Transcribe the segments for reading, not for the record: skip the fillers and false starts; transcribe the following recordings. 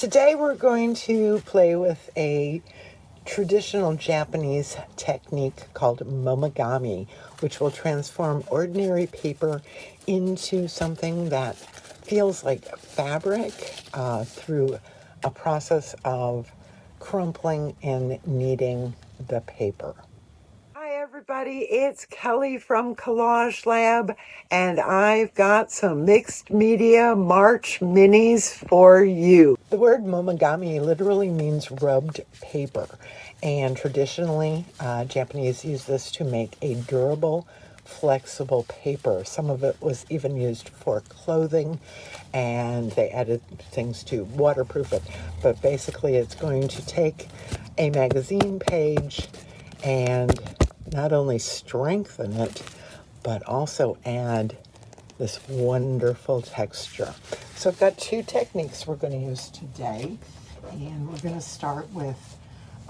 Today we're going to play with a traditional Japanese technique called Momigami, which will transform ordinary paper into something that feels like fabric through a process of crumpling and kneading the paper. Hi everybody, it's Kelly from Collage-Lab, and I've got some mixed media March minis for you. The word momigami literally means rubbed paper, and traditionally Japanese use this to make a durable, flexible paper. Some of it was even used for clothing, and they added things to waterproof it. But basically it's going to take a magazine page and not only strengthen it, but also add this wonderful texture. So I've got two techniques we're going to use today, and we're going to start with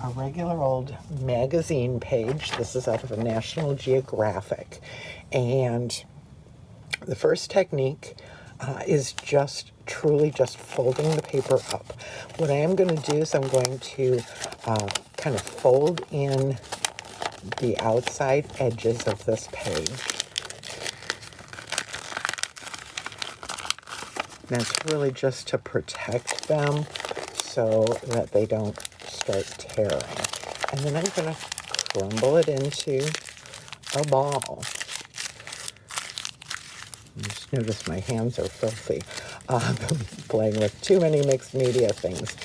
a regular old magazine page. This is out of a National Geographic, and the first technique is truly just folding the paper up. What I am going to do is I'm going to kind of fold in the outside edges of this page. That's really just to protect them so that they don't start tearing. And then I'm going to crumble it into a ball. Just notice my hands are filthy. I'm playing with too many mixed media things.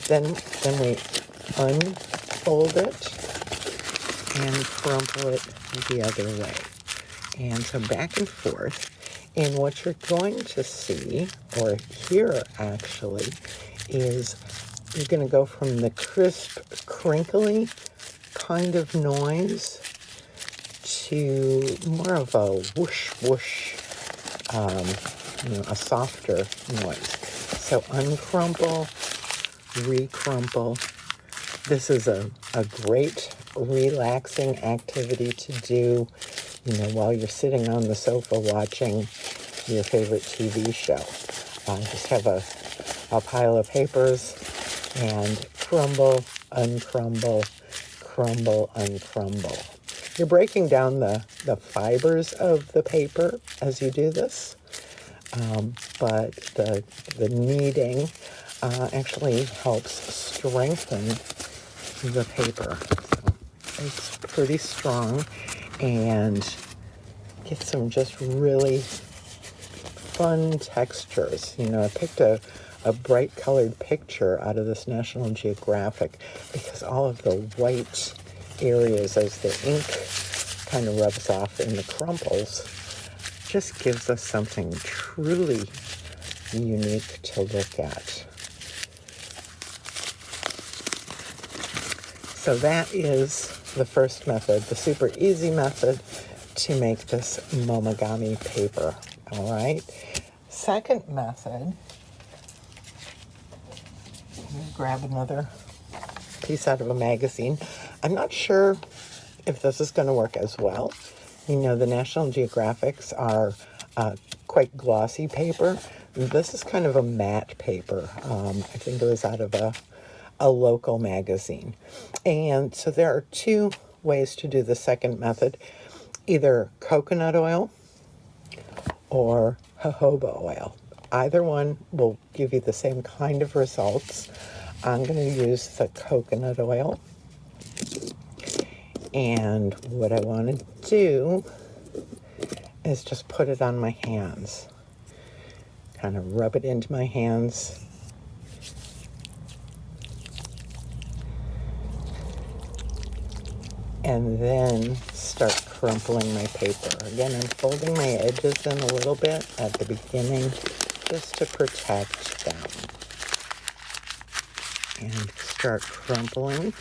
Then we unfold it and crumple it the other way. And so back and forth. And what you're going to see, or hear actually, is you're going to go from the crisp, crinkly kind of noise to more of a whoosh, whoosh, a softer noise. So uncrumple, recrumple. This is a great relaxing activity to do, while you're sitting on the sofa watching your favorite TV show. Just have a pile of papers and crumble, uncrumble, crumble, uncrumble. You're breaking down the fibers of the paper as you do this, but the kneading actually helps strengthen the paper. So it's pretty strong and get some just really fun textures. I picked a bright colored picture out of this National Geographic because all of the white areas as the ink kind of rubs off in the crumples just gives us something truly unique to look at. So that is the first method, the super easy method to make this momigami paper. All right. Second method, grab another piece out of a magazine. I'm not sure if this is going to work as well. The National Geographics are quite glossy paper. This is kind of a matte paper. I think it was out of a local magazine. And so there are two ways to do the second method, either coconut oil or jojoba oil. Either one will give you the same kind of results. I'm going to use the coconut oil. And what I want to do is just put it on my hands. Kind of rub it into my hands. And then start crumpling my paper. Again, I'm folding my edges in a little bit at the beginning just to protect them. And start crumpling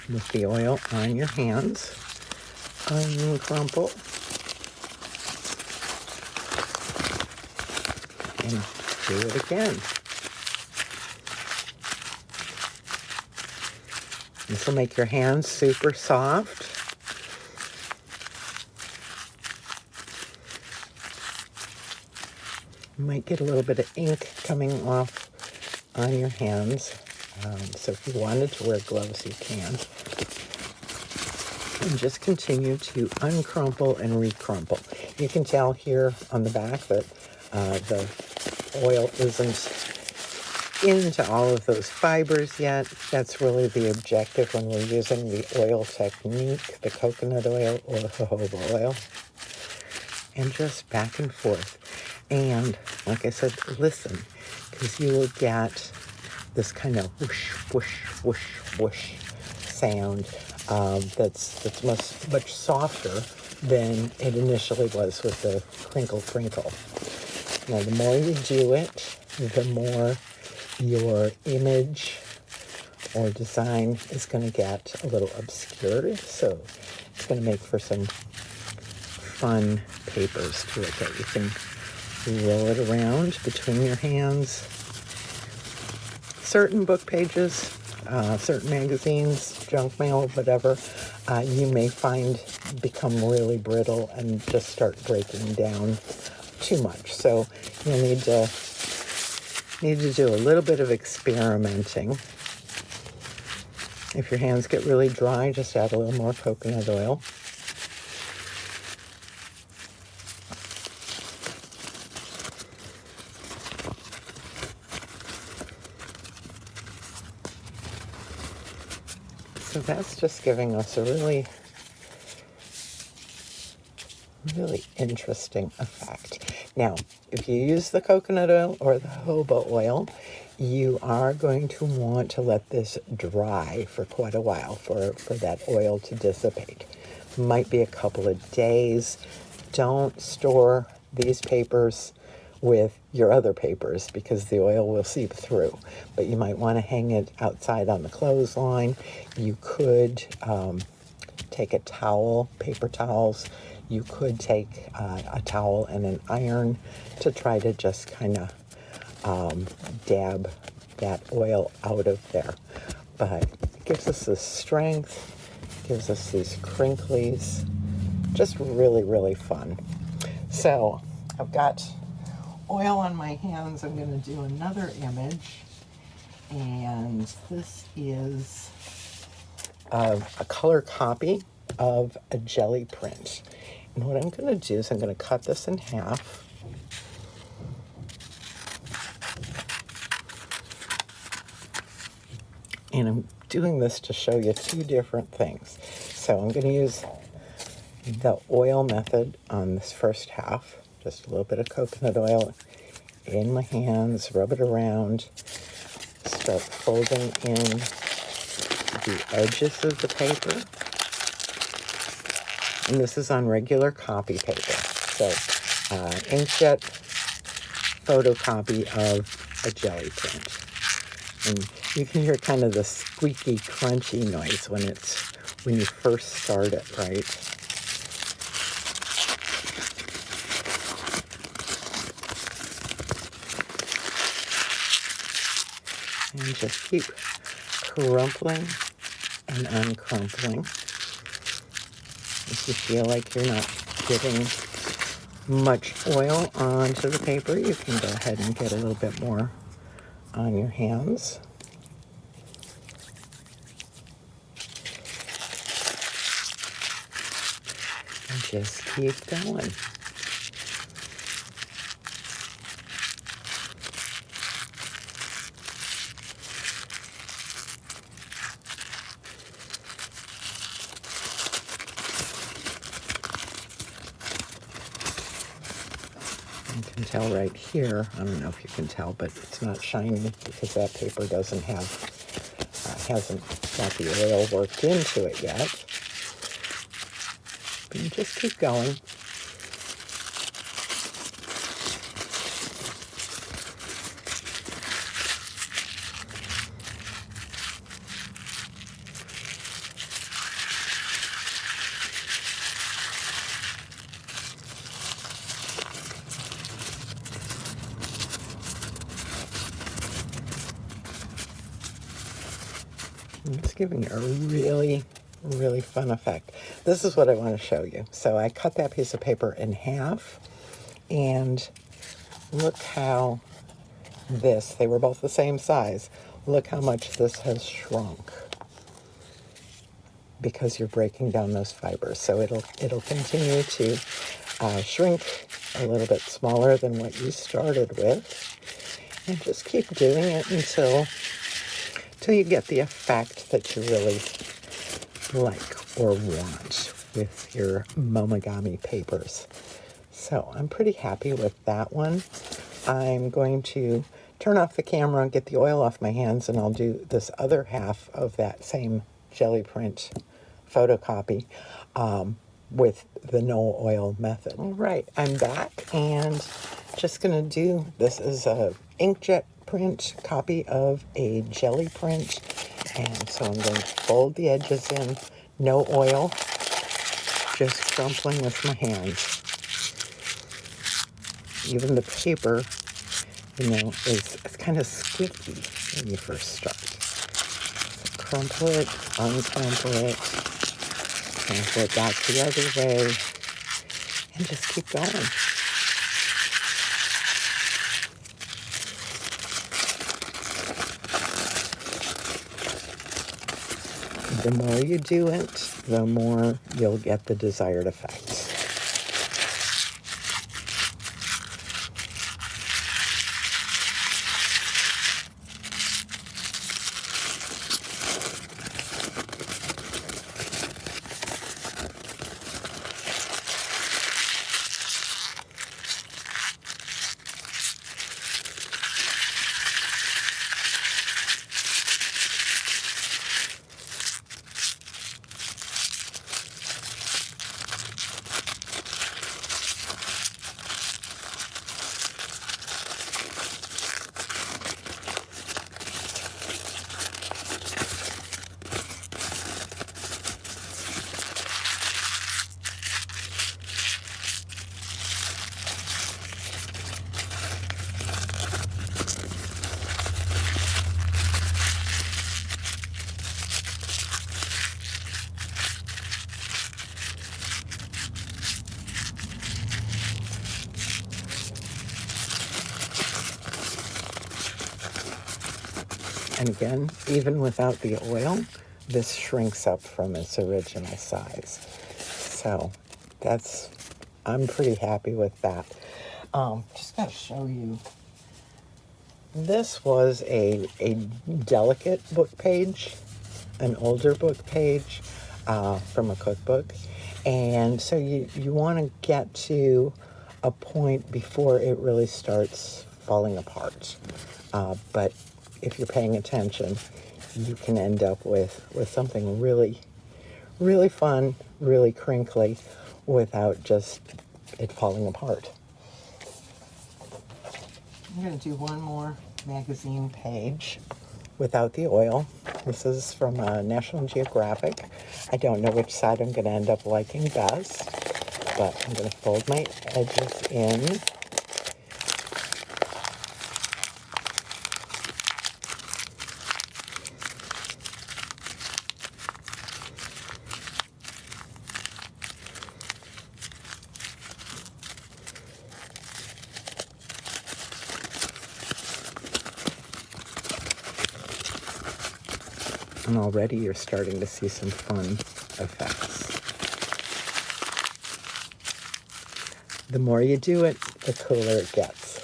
with the oil on your hands. Uncrumple. And do it again. This will make your hands super soft. You might get a little bit of ink coming off on your hands. So if you wanted to wear gloves, you can. And just continue to uncrumple and recrumple. You can tell here on the back that the oil isn't into all of those fibers yet. That's really the objective when we're using the oil technique, the coconut oil or jojoba oil. And just back and forth. And like I said, listen, because you will get this kind of whoosh, whoosh, whoosh, whoosh sound that's much softer than it initially was with the crinkle crinkle. Now, the more you do it, the more your image or design is going to get a little obscured. So it's going to make for some fun papers to look at. You can roll it around between your hands. Certain book pages, certain magazines, junk mail, whatever, you may find become really brittle and just start breaking down too much. So you'll need to do a little bit of experimenting. If your hands get really dry, just add a little more coconut oil. So that's just giving us a really, really interesting effect. Now, if you use the coconut oil or the jojoba oil, you are going to want to let this dry for quite a while for that oil to dissipate. Might be a couple of days. Don't store these papers with your other papers because the oil will seep through. But you might want to hang it outside on the clothesline. You could take a towel, paper towels. You could take a towel and an iron to try to just kind of dab that oil out of there. But it gives us this strength, gives us these crinklies, just really, really fun. So I've got oil on my hands. I'm going to do another image, and this is a color copy of a jelly print. And what I'm going to do is I'm going to cut this in half. And I'm doing this to show you two different things. So I'm going to use the oil method on this first half. Just a little bit of coconut oil in my hands, rub it around, start folding in the edges of the paper. And this is on regular copy paper. So inkjet photocopy of a jelly print. And you can hear kind of the squeaky, crunchy noise when you first start it, right? And just keep crumpling and uncrumpling. If you feel like you're not getting much oil onto the paper, you can go ahead and get a little bit more on your hands. And just keep going. You can tell right here, I don't know if you can tell, but it's not shiny because that paper doesn't have, hasn't got the oil worked into it yet. But you just keep going. It's giving a really, really fun effect. This is what I want to show you. So I cut that piece of paper in half and look how they were both the same size. Look how much this has shrunk because you're breaking down those fibers. So it'll continue to shrink a little bit smaller than what you started with, and just keep doing it until you get the effect that you really like or want with your Momigami papers. So I'm pretty happy with that one. I'm going to turn off the camera and get the oil off my hands, and I'll do this other half of that same jelly print photocopy with the no oil method. All right, I'm back and just gonna do, this is a inkjet print copy of a jelly print, and so I'm going to fold the edges in, no oil, just crumpling with my hands. Even the paper, it's kind of squeaky when you first start. So crumple it, uncrumple it, crumple it back the other way, and just keep going. The more you do it, the more you'll get the desired effects. And again, even without the oil, this shrinks up from its original size. So I'm pretty happy with that. Just gotta show you. This was a delicate book page, an older book page from a cookbook. And so you want to get to a point before it really starts falling apart. But if you're paying attention, you can end up with something really, really fun, really crinkly, without just it falling apart. I'm going to do one more magazine page without the oil. This is from National Geographic. I don't know which side I'm going to end up liking best, but I'm going to fold my edges in. And already you're starting to see some fun effects. The more you do it, the cooler it gets.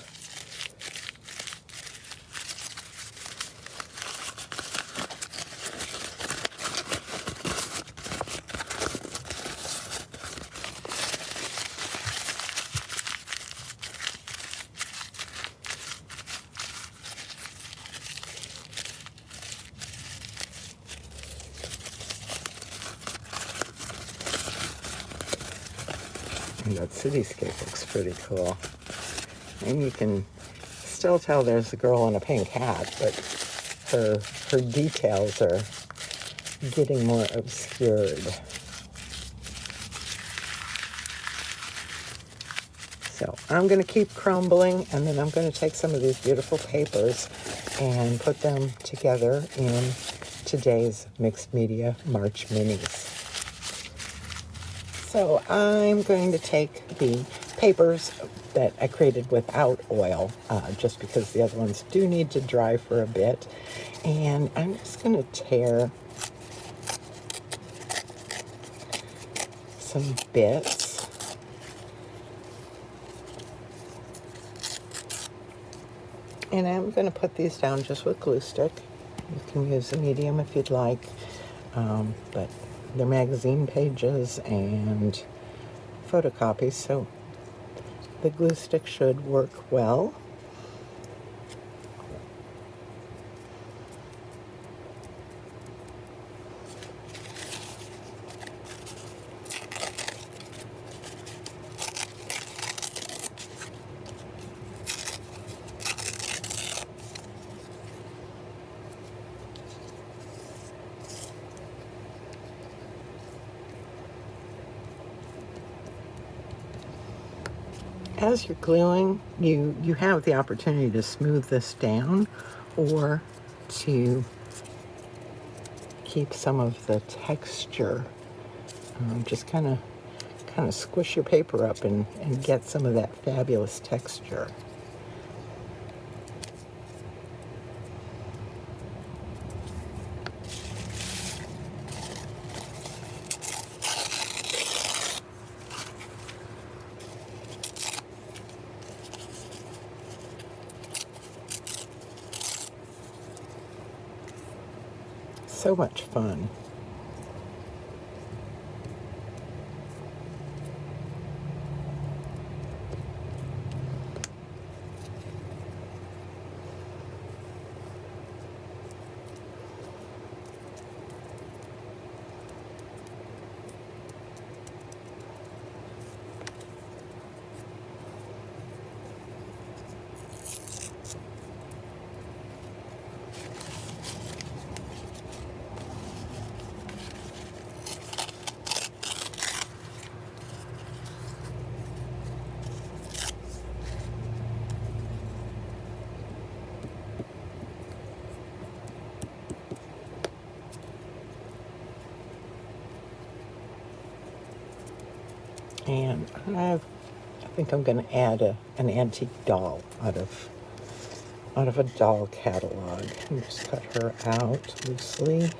And that cityscape looks pretty cool. And you can still tell there's a girl in a pink hat, but her details are getting more obscured. So I'm going to keep crumbling, and then I'm going to take some of these beautiful papers and put them together in today's Mixed Media March Minis. So I'm going to take the papers that I created without oil, just because the other ones do need to dry for a bit. And I'm just going to tear some bits. And I'm going to put these down just with glue stick. You can use a medium if you'd like, but they're magazine pages and photocopies, so the glue stick should work well. As you're gluing, you have the opportunity to smooth this down or to keep some of the texture. Just kind of squish your paper up and get some of that fabulous texture. So much fun. And I think I'm going to add an antique doll out of a doll catalog. And just cut her out loosely.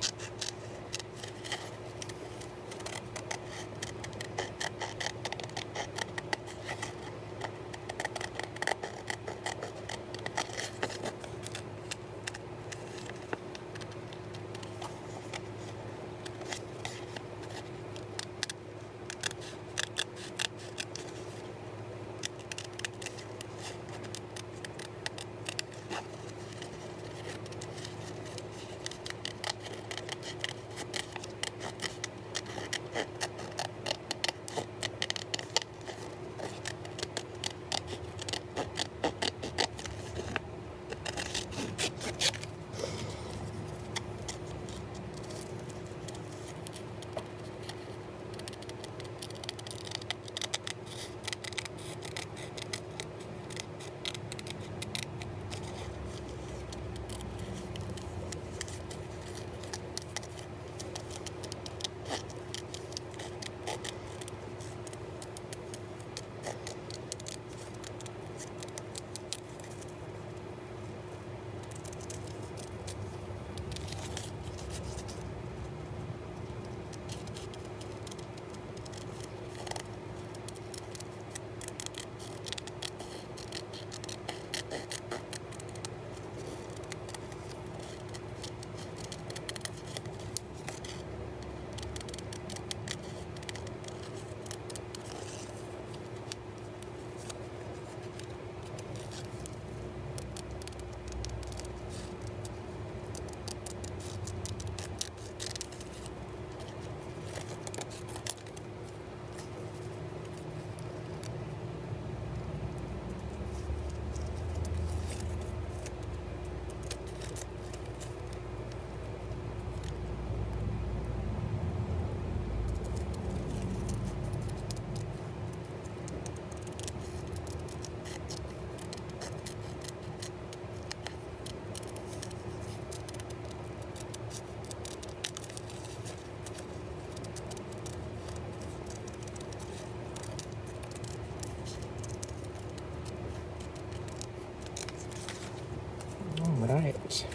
right.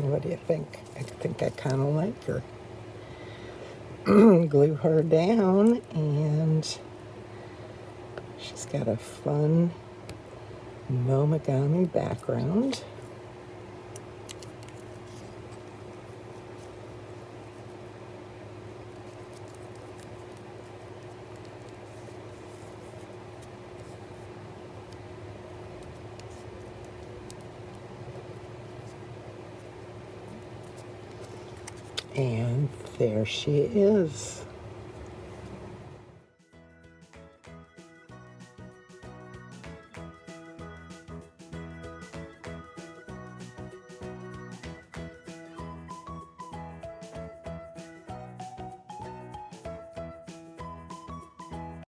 What do you think? I think I kind of like her. Glue her down, and she's got a fun Momigami background. And there she is.